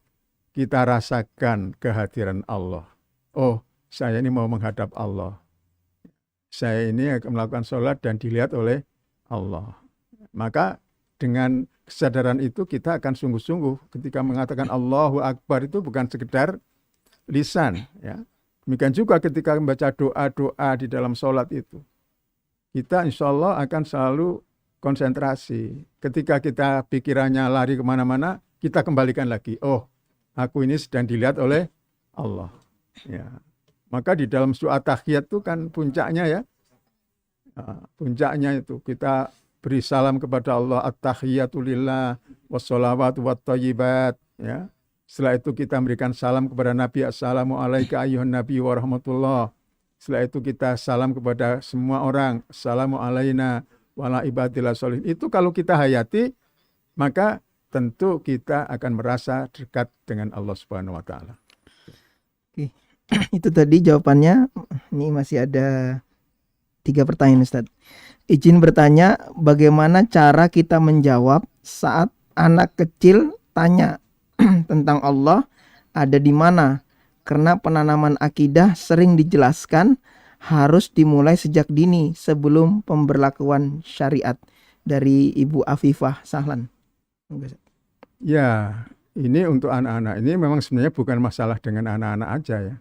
Kita rasakan kehadiran Allah. Oh, saya ini mau menghadap Allah. Saya ini akan melakukan sholat dan dilihat oleh Allah. Maka dengan kesadaran itu kita akan sungguh-sungguh ketika mengatakan Allahu Akbar itu bukan sekedar lisan, ya. Demikian juga ketika membaca doa-doa di dalam sholat itu. Kita insya Allah akan selalu konsentrasi. Ketika kita pikirannya lari kemana-mana, kita kembalikan lagi. Oh, aku ini sedang dilihat oleh Allah. Ya. Maka di dalam doa tahiyat itu kan puncaknya ya. Puncaknya itu kita beri salam kepada Allah, at-tahiyatu lillah wassalawatu wattayyibat, ya. Setelah itu kita memberikan salam kepada Nabi, assalamu alaika ayyuhan nabi wa rahmatullah. Setelah itu kita salam kepada semua orang, assalamu alaina wa ala ibadillah sholihin. Itu kalau kita hayati, maka tentu kita akan merasa dekat dengan Allah Subhanahu wa taala. Oke. Itu tadi jawabannya. Ini masih ada 3 pertanyaan, Ustadz. Izin bertanya, bagaimana cara kita menjawab saat anak kecil tanya tentang Allah ada di mana? Karena penanaman akidah sering dijelaskan harus dimulai sejak dini sebelum pemberlakuan syariat. Dari Ibu Afifah Sahlan. Ya, ini untuk anak-anak. Ini memang sebenarnya bukan masalah dengan anak-anak aja ya.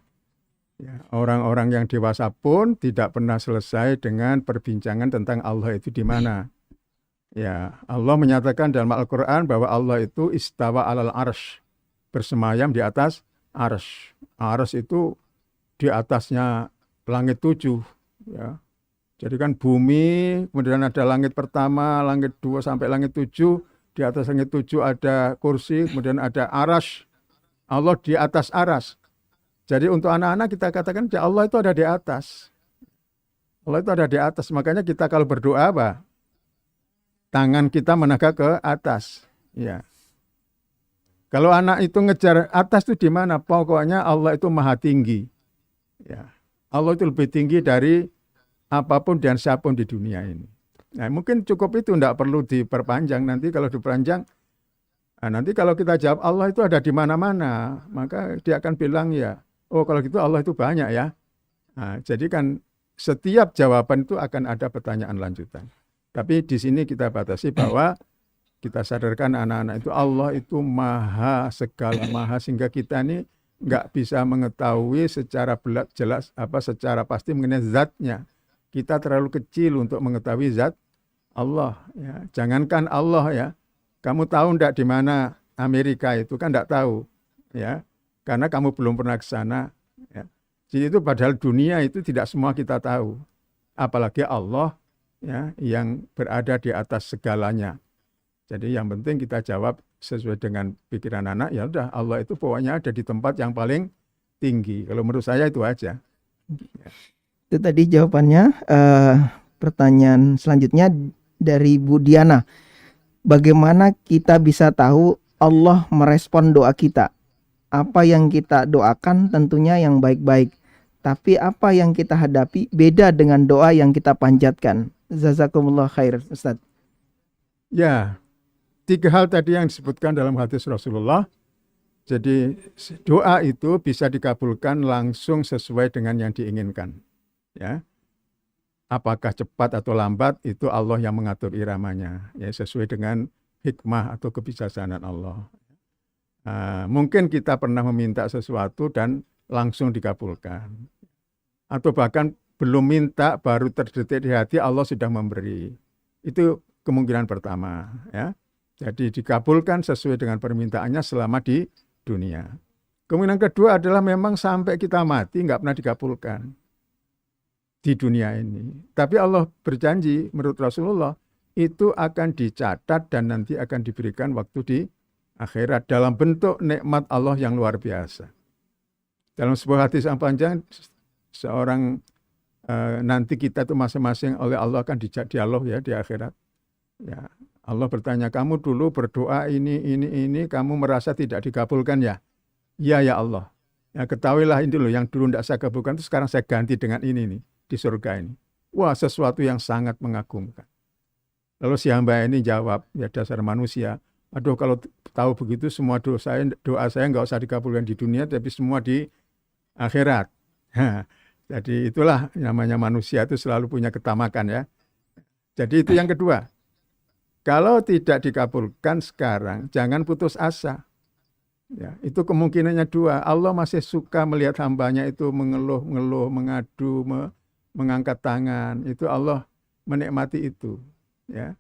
Ya, orang-orang yang dewasa pun tidak pernah selesai dengan perbincangan tentang Allah itu di mana. Ya, Allah menyatakan dalam Al-Quran bahwa Allah itu istawa alal arsh, bersemayam di atas arsh. Arsh itu di atasnya langit 7. Ya. Jadi kan bumi, kemudian ada langit pertama, langit 2 sampai langit 7. Di atas langit 7 ada kursi, kemudian ada arsh. Allah di atas arsh. Jadi untuk anak-anak kita katakan ya Allah itu ada di atas. Allah itu ada di atas. Makanya kita kalau berdoa apa? Tangan kita menegak ke atas. Ya. Kalau anak itu ngejar atas itu di mana? Pokoknya Allah itu maha tinggi. Ya. Allah itu lebih tinggi dari apapun dan siapapun di dunia ini. Nah, mungkin cukup itu, tidak perlu diperpanjang. Nanti kalau diperpanjang, nanti kalau kita jawab Allah itu ada di mana-mana, maka dia akan bilang ya, oh kalau gitu Allah itu banyak ya. Nah, jadi kan setiap jawaban itu akan ada pertanyaan lanjutan. Tapi di sini kita batasi bahwa kita sadarkan anak-anak itu Allah itu maha segala maha, sehingga kita ini nggak bisa mengetahui secara jelas secara pasti mengenai zatnya. Kita terlalu kecil untuk mengetahui zat Allah. Ya. Jangankan Allah ya, kamu tahu enggak di mana Amerika itu, kan enggak tahu, ya, karena kamu belum pernah ke sana. Ya. Jadi itu padahal dunia itu tidak semua kita tahu, apalagi Allah ya yang berada di atas segalanya. Jadi yang penting kita jawab sesuai dengan pikiran anak, ya udah Allah itu pokoknya ada di tempat yang paling tinggi. Kalau menurut saya itu aja. Ya. Itu tadi jawabannya. Pertanyaan selanjutnya dari Bu Diana. Bagaimana kita bisa tahu Allah merespon doa kita? Apa yang kita doakan tentunya yang baik-baik, tapi apa yang kita hadapi beda dengan doa yang kita panjatkan. Jazakumullah khair, Ustaz. Ya, 3 hal tadi yang disebutkan dalam hadis Rasulullah. Jadi doa itu bisa dikabulkan langsung sesuai dengan yang diinginkan. Ya, apakah cepat atau lambat itu Allah yang mengatur iramanya, ya sesuai dengan hikmah atau kebijaksanaan Allah. Mungkin kita pernah meminta sesuatu dan langsung dikabulkan, atau bahkan belum minta baru terdetik di hati Allah sudah memberi. Itu kemungkinan pertama, ya. Jadi dikabulkan sesuai dengan permintaannya selama di dunia. Kemungkinan kedua adalah memang sampai kita mati nggak pernah dikabulkan di dunia ini. Tapi Allah berjanji menurut Rasulullah itu akan dicatat dan nanti akan diberikan waktu di akhirat dalam bentuk nikmat Allah yang luar biasa. Dalam sebuah hadis yang panjang, seorang nanti kita itu masing-masing oleh Allah akan dialog ya di akhirat. Ya, Allah bertanya, kamu dulu berdoa ini, kamu merasa tidak dikabulkan ya? Iya ya Allah. Ya ketahuilah ini loh yang dulu tidak saya kabulkan itu sekarang saya ganti dengan ini nih. Di surga ini. Wah, sesuatu yang sangat mengagumkan. Lalu si hamba ini jawab, ya dasar manusia, aduh kalau tahu begitu semua doa saya nggak usah dikabulkan di dunia, tapi semua di akhirat. Jadi itulah namanya manusia itu selalu punya ketamakan ya. Jadi itu yang kedua. Kalau tidak dikabulkan sekarang, jangan putus asa. Ya, itu kemungkinannya 2. Allah masih suka melihat hambanya itu mengeluh, mengadu, mengangkat tangan, itu Allah menikmati itu, ya.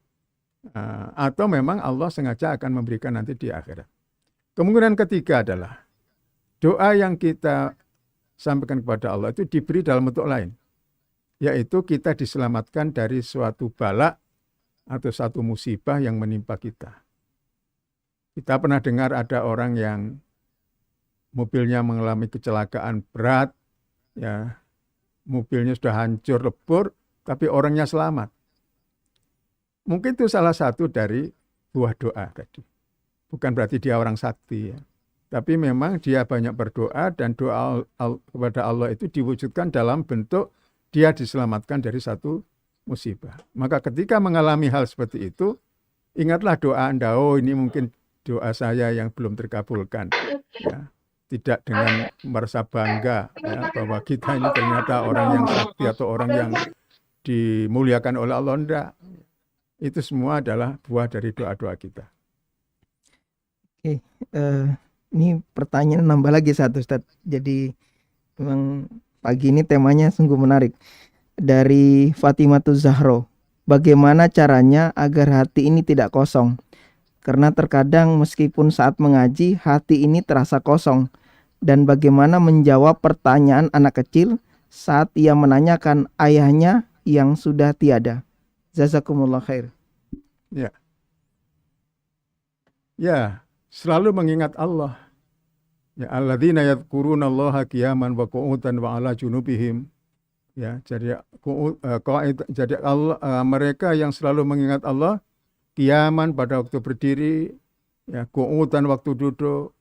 Atau memang Allah sengaja akan memberikan nanti di akhirat. Kemungkinan ketiga adalah doa yang kita sampaikan kepada Allah itu diberi dalam bentuk lain, yaitu kita diselamatkan dari suatu bala atau satu musibah yang menimpa kita. Kita pernah dengar ada orang yang mobilnya mengalami kecelakaan berat, ya, mobilnya sudah hancur lebur, tapi orangnya selamat. Mungkin itu salah satu dari buah doa tadi. Bukan berarti dia orang sakti, ya. Tapi memang dia banyak berdoa dan doa kepada Allah itu diwujudkan dalam bentuk dia diselamatkan dari satu musibah. Maka ketika mengalami hal seperti itu, ingatlah doa Anda, oh ini mungkin doa saya yang belum terkabulkan. Ya. Tidak dengan merasa bangga, ya, bahwa kita ini ternyata orang yang sakti atau orang yang dimuliakan oleh Allah. Enggak. Itu semua adalah buah dari doa-doa kita. Oke, ini pertanyaan nambah lagi satu, Ustaz. Jadi memang pagi ini temanya sungguh menarik. Dari Fatimatuz Zahro, bagaimana caranya agar hati ini tidak kosong? Karena terkadang meskipun saat mengaji, hati ini terasa kosong. Dan bagaimana menjawab pertanyaan anak kecil saat ia menanyakan ayahnya yang sudah tiada? Jazakumullah khair. Ya. Ya, selalu mengingat Allah. Ya, alladzina yadhkurunallaha qiyaman wa qu'udan wa 'ala junubihim. Ya, jadi Allah, mereka yang selalu mengingat Allah qiyaman pada waktu berdiri, ya, qu'udan waktu duduk,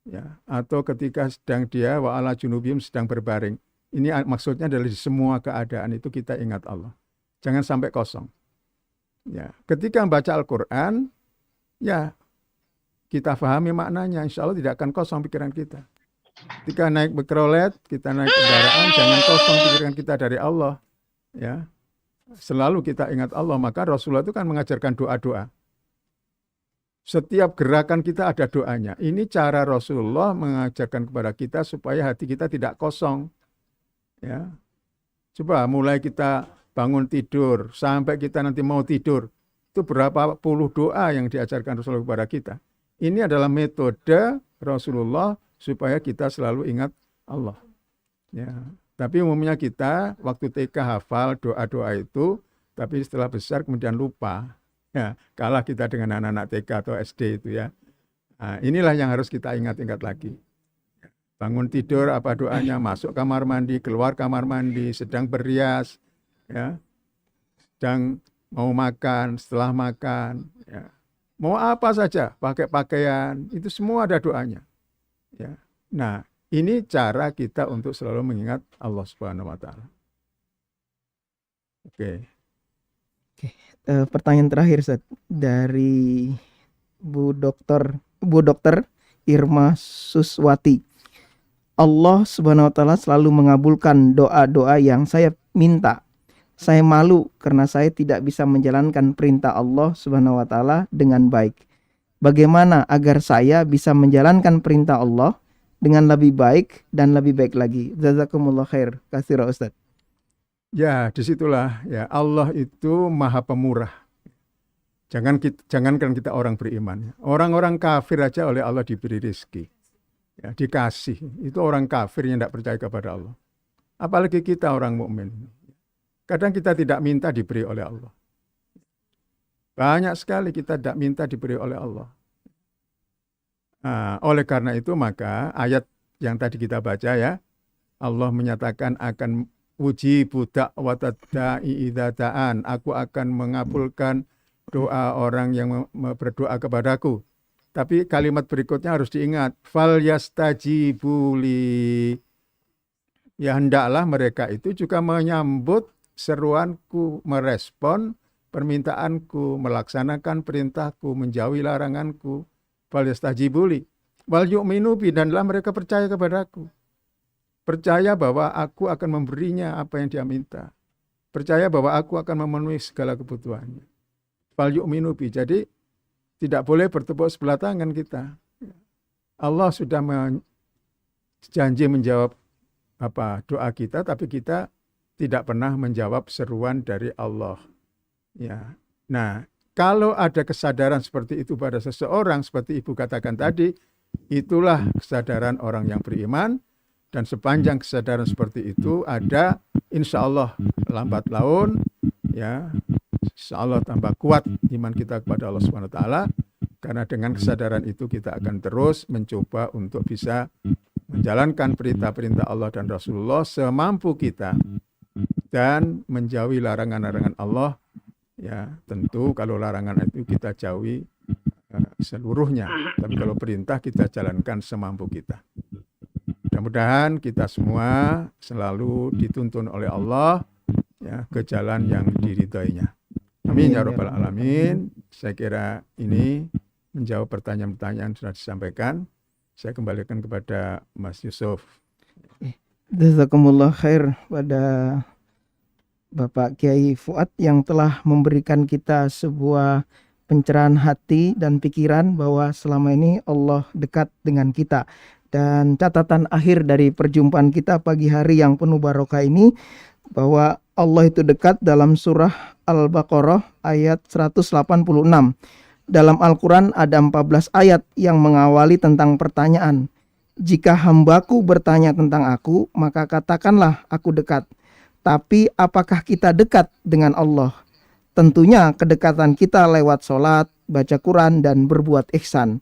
ya, atau ketika sedang dia wa 'ala junubihim sedang berbaring. Ini maksudnya adalah di semua keadaan itu kita ingat Allah. Jangan sampai kosong. Ya, ketika membaca Al-Qur'an, ya, kita pahami maknanya, insya Allah tidak akan kosong pikiran kita. Ketika naik mikrolet, kita naik kendaraan, jangan kosong pikiran kita dari Allah. Ya, selalu kita ingat Allah. Maka Rasulullah itu kan mengajarkan doa-doa. Setiap gerakan kita ada doanya. Ini cara Rasulullah mengajarkan kepada kita supaya hati kita tidak kosong. Ya, coba mulai kita bangun tidur sampai kita nanti mau tidur, itu berapa puluh doa yang diajarkan Rasulullah kepada kita. Ini adalah metode Rasulullah supaya kita selalu ingat Allah. Ya. Tapi umumnya kita waktu TK hafal doa-doa itu, tapi setelah besar kemudian lupa. Ya, kalah kita dengan anak-anak TK atau SD itu, ya. Nah, inilah yang harus kita ingat-ingat lagi. Bangun tidur apa doanya, masuk kamar mandi, keluar kamar mandi, sedang berias, ya, sedang mau makan, setelah makan, ya. Mau apa saja, pakai pakaian, itu semua ada doanya. Ya. Nah, ini cara kita untuk selalu mengingat Allah Subhanahu wa Ta'ala. Oke. Pertanyaan terakhir, Ustaz, dari Bu Dokter Irma Suswati. Allah Subhanahu wa Ta'ala selalu mengabulkan doa-doa yang saya minta. Saya malu karena saya tidak bisa menjalankan perintah Allah Subhanahu wa Ta'ala dengan baik. Bagaimana agar saya bisa menjalankan perintah Allah dengan lebih baik dan lebih baik lagi? Jazakumullah khair. Katsira, Ustaz. Ya, disitulah, ya, Allah itu Maha Pemurah. Jangankan kita orang beriman. Orang-orang kafir aja oleh Allah diberi rezeki. Ya, dikasih. Itu orang kafir yang tidak percaya kepada Allah. Apalagi kita orang mukmin. Kadang kita tidak minta diberi oleh Allah. Banyak sekali kita tidak minta diberi oleh Allah. Nah, oleh karena itu maka ayat yang tadi kita baca, ya, Allah menyatakan akan ujibu da'watad da'i idza da'an. Aku akan mengabulkan doa orang yang berdoa kepadaku. Tapi kalimat berikutnya harus diingat. Fal yastajibuli. Ya, hendaklah mereka itu juga menyambut seruanku, merespon permintaanku, melaksanakan perintahku, menjauhi laranganku. Fal yastajibuli wal yu'minu bi, danlah mereka percaya kepadaku. Percaya bahwa aku akan memberinya apa yang dia minta. Percaya bahwa aku akan memenuhi segala kebutuhannya. Fal yu'minu bi. Jadi tidak boleh bertepuk sebelah tangan kita. Allah sudah janji menjawab doa kita, tapi kita tidak pernah menjawab seruan dari Allah. Ya. Nah, kalau ada kesadaran seperti itu pada seseorang, seperti Ibu katakan tadi, itulah kesadaran orang yang beriman. Dan sepanjang kesadaran seperti itu ada, insya Allah lambat laun, ya, insya Allah tambah kuat iman kita kepada Allah Subhanahu Wa Taala. Karena dengan kesadaran itu kita akan terus mencoba untuk bisa menjalankan perintah-perintah Allah dan Rasulullah semampu kita dan menjauhi larangan-larangan Allah. Ya, tentu kalau larangan itu kita jauhi seluruhnya, tapi kalau perintah kita jalankan semampu kita. Mudah-mudahan kita semua selalu dituntun oleh Allah, ya, ke jalan yang diridhoinya. Amin ya rabbal alamin. Saya kira ini menjawab pertanyaan-pertanyaan yang sudah disampaikan. Saya kembalikan kepada Mas Yusuf. Jazakumullah khair pada Bapak Kiai Fuad yang telah memberikan kita sebuah pencerahan hati dan pikiran bahwa selama ini Allah dekat dengan kita. Dan catatan akhir dari perjumpaan kita pagi hari yang penuh barokah ini, bahwa Allah itu dekat dalam surah Al-Baqarah ayat 186. Dalam Al-Quran ada 14 ayat yang mengawali tentang pertanyaan. Jika hambaku bertanya tentang aku, maka katakanlah aku dekat. Tapi apakah kita dekat dengan Allah? Tentunya kedekatan kita lewat sholat, baca Quran, dan berbuat ihsan.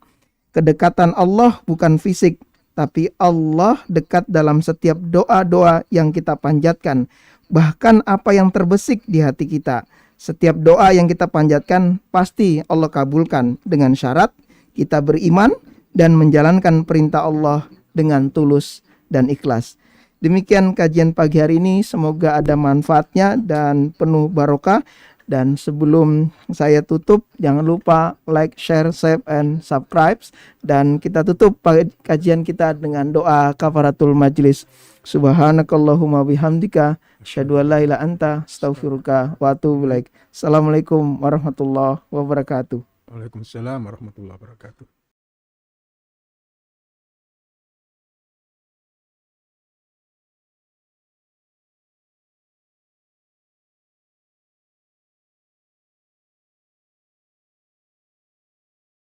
Kedekatan Allah bukan fisik, tapi Allah dekat dalam setiap doa-doa yang kita panjatkan. Bahkan apa yang terbesik di hati kita. Setiap doa yang kita panjatkan pasti Allah kabulkan dengan syarat kita beriman dan menjalankan perintah Allah dengan tulus dan ikhlas. Demikian kajian pagi hari ini, semoga ada manfaatnya dan penuh barokah. Dan sebelum saya tutup, jangan lupa like, share, save, and subscribe. Dan kita tutup kajian kita dengan doa kafaratul majlis. Subhanakallahumma bihamdika, asyhadu an la ilaha anta, astaghfiruka wa atubu ilaik. Assalamualaikum warahmatullahi wabarakatuh. Waalaikumsalam warahmatullahi wabarakatuh.